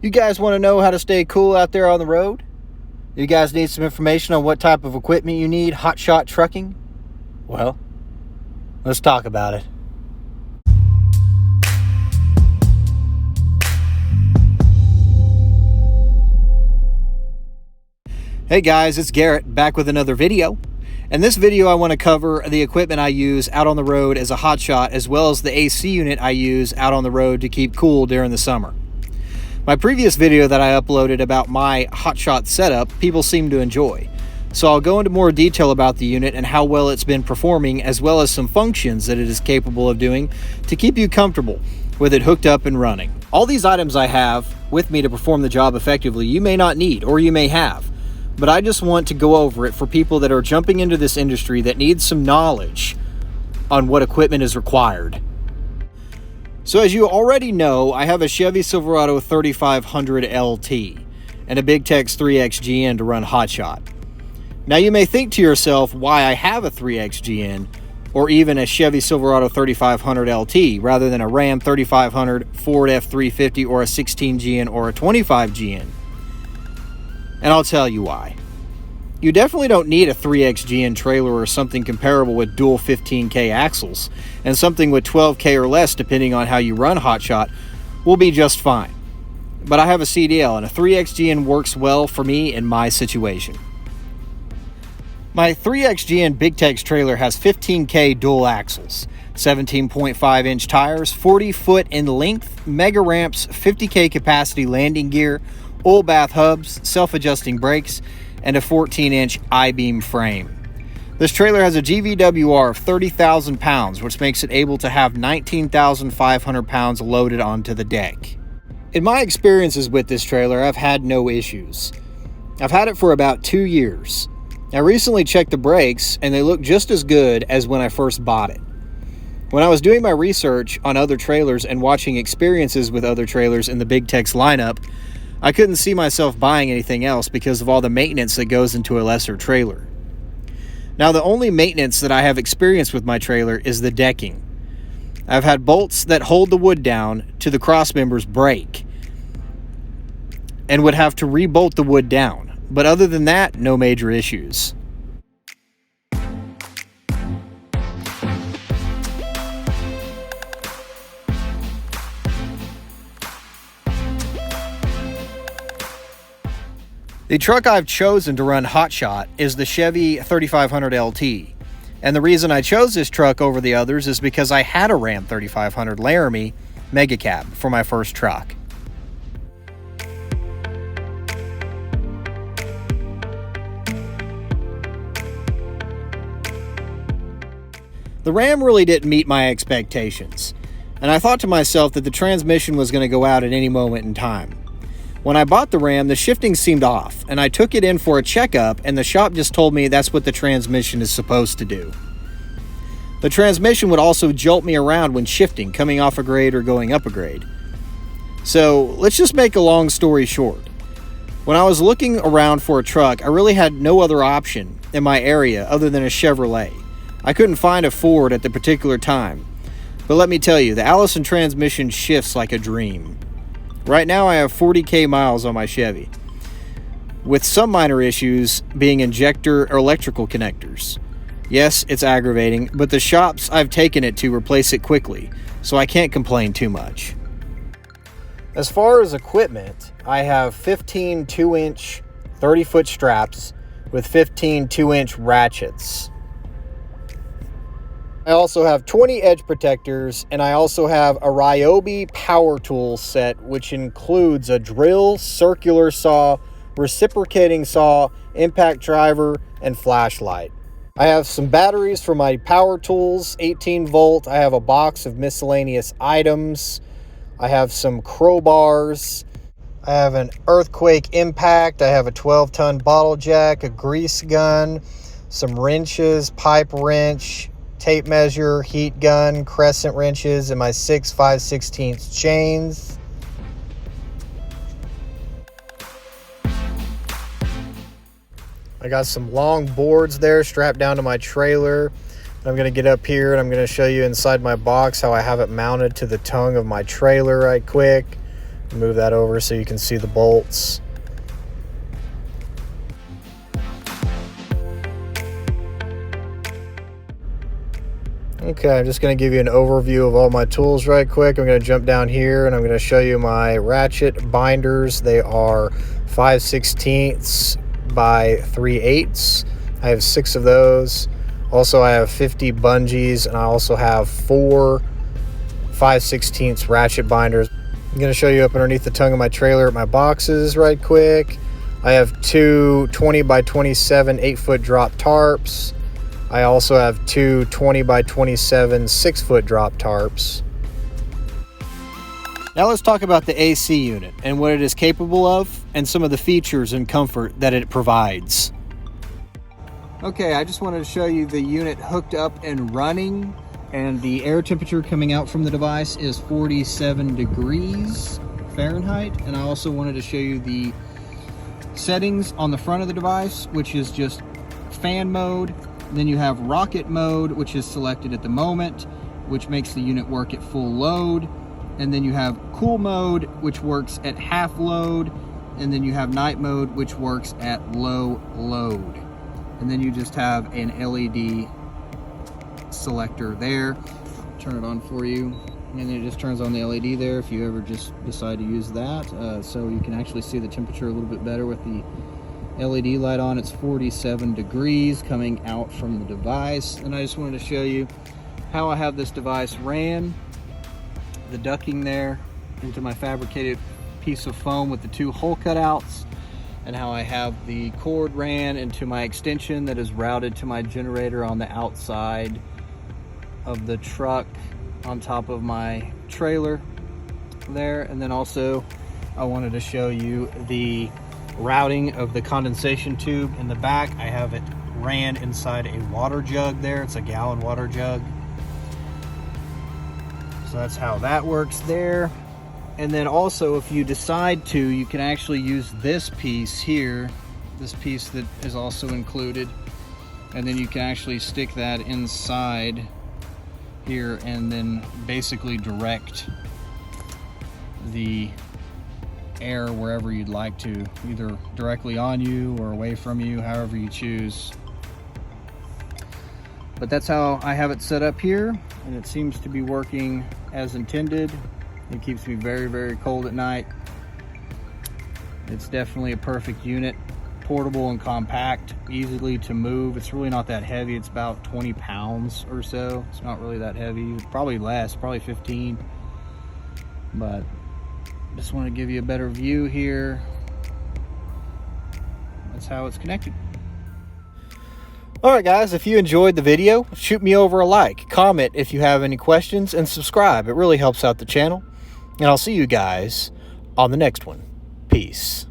You guys want to know how to stay cool out there on the road? You guys need some information on what type of equipment you need, Hotshot trucking? Well, let's talk about it. Hey guys, it's Garrett back with another video. In this video I want to cover the equipment I use out on the road as a Hotshot, as well as the AC unit I use out on the road to keep cool during the summer. My previous video that I uploaded about my Hotshot setup, people seem to enjoy. So I'll go into more detail about the unit and how well it's been performing, as well as some functions that it is capable of doing to keep you comfortable with it hooked up and running. All these items I have with me to perform the job effectively you may not need, or you may have. But I just want to go over it for people that are jumping into this industry that need some knowledge on what equipment is required. So as you already know, I have a Chevy Silverado 3500 LT and a Big Tex 3XGN to run Hotshot. Now you may think to yourself why I have a 3XGN or even a Chevy Silverado 3500 LT rather than a Ram 3500, Ford F350, or a 16GN or a 25GN. And I'll tell you why. You definitely don't need a 3XGN trailer or something comparable with dual 15K axles, and something with 12K or less, depending on how you run Hotshot, will be just fine. But I have a CDL, and a 3XGN works well for me in my situation. My 3XGN Big Tex trailer has 15K dual axles, 17.5 inch tires, 40 foot in length, mega ramps, 50K capacity landing gear, oil bath hubs, self-adjusting brakes, and a 14-inch I-beam frame. This trailer has a GVWR of 30,000 pounds, which makes it able to have 19,500 pounds loaded onto the deck. In my experiences with this trailer, I've had no issues. I've had it for about 2 years. I recently checked the brakes, and they look just as good as when I first bought it. When I was doing my research on other trailers and watching experiences with other trailers in the Big Tex lineup, I couldn't see myself buying anything else because of all the maintenance that goes into a lesser trailer. Now, the only maintenance that I have experienced with my trailer is the decking. I've had bolts that hold the wood down to the cross members break and would have to re-bolt the wood down. But other than that, no major issues. The truck I've chosen to run Hotshot is the Chevy 3500 LT. And the reason I chose this truck over the others is because I had a Ram 3500 Laramie Mega Cab for my first truck. The Ram really didn't meet my expectations, and I thought to myself that the transmission was going to go out at any moment in time. When I bought the Ram, the shifting seemed off, and I took it in for a checkup, and the shop just told me that's what the transmission is supposed to do. The transmission would also jolt me around when shifting, coming off a grade or going up a grade. So let's just make a long story short. When I was looking around for a truck, I really had no other option in my area other than a Chevrolet. I couldn't find a Ford at the particular time. But let me tell you, the Allison transmission shifts like a dream. Right now I have 40K miles on my Chevy, with some minor issues being injector or electrical connectors. Yes, it's aggravating, but the shops I've taken it to replace it quickly, so I can't complain too much. As far as equipment, I have 15 2-inch 30-foot straps with 15 2-inch ratchets. I also have 20 edge protectors, and I also have a Ryobi power tool set, which includes a drill, circular saw, reciprocating saw, impact driver, and flashlight. I have some batteries for my power tools, 18 volt. I have a box of miscellaneous items. I have some crowbars. I have an earthquake impact. I have a 12-ton bottle jack, a grease gun, some wrenches, pipe wrench, tape measure, heat gun, crescent wrenches, and my 6 5/16 chains. I got some long boards there strapped down to my trailer. I'm going to get up here and I'm going to show you inside my box how I have it mounted to the tongue of my trailer right quick. Move that over so you can see the bolts. Okay, I'm just going to give you an overview of all my tools right quick. I'm going to jump down here and I'm going to show you my ratchet binders. They are 5/16 by 3/8. I have 6 of those. Also, I have 50 bungees, and I also have 4 5/16 ratchet binders. I'm going to show you up underneath the tongue of my trailer at my boxes right quick. I have 2 20 by 27 8-foot drop tarps. I also have 2 20 by 27 6-foot drop tarps. Now let's talk about the AC unit and what it is capable of and some of the features and comfort that it provides. Okay, I just wanted to show you the unit hooked up and running, and the air temperature coming out from the device is 47 degrees Fahrenheit. And I also wanted to show you the settings on the front of the device, which is just fan mode. Then you have rocket mode, which is selected at the moment, which makes the unit work at full load. And then you have cool mode, which works at half load. And then you have night mode, which works at low load. And then you just have an LED selector there. Turn it on for you. And then it just turns on the LED there if you ever just decide to use that. So you can actually see the temperature a little bit better with the LED light on. It's 47 degrees coming out from the device. And I just wanted to show you how I have this device ran. The ducking there into my fabricated piece of foam with the 2 hole cutouts, and how I have the cord ran into my extension that is routed to my generator on the outside of the truck on top of my trailer there. And then also I wanted to show you the routing of the condensation tube in the back. I have it ran inside a water jug there. It's a gallon water jug. So that's how that works there. And then also, if you decide to, you can actually use this piece here, this piece that is also included, and then you can actually stick that inside here and then basically direct the air wherever you'd like to, either directly on you or away from you, however you choose. But that's how I have it set up here, and it seems to be working as intended. It keeps me very, very cold at night. It's definitely a perfect unit. Portable and compact, easily to move. It's really not that heavy. It's about 20 pounds or so. It's not really that heavy. Probably less, probably 15. But just want to give you a better view here. That's how it's connected. Alright guys, if you enjoyed the video, shoot me over a like, comment if you have any questions, and subscribe. It really helps out the channel. And I'll see you guys on the next one. Peace.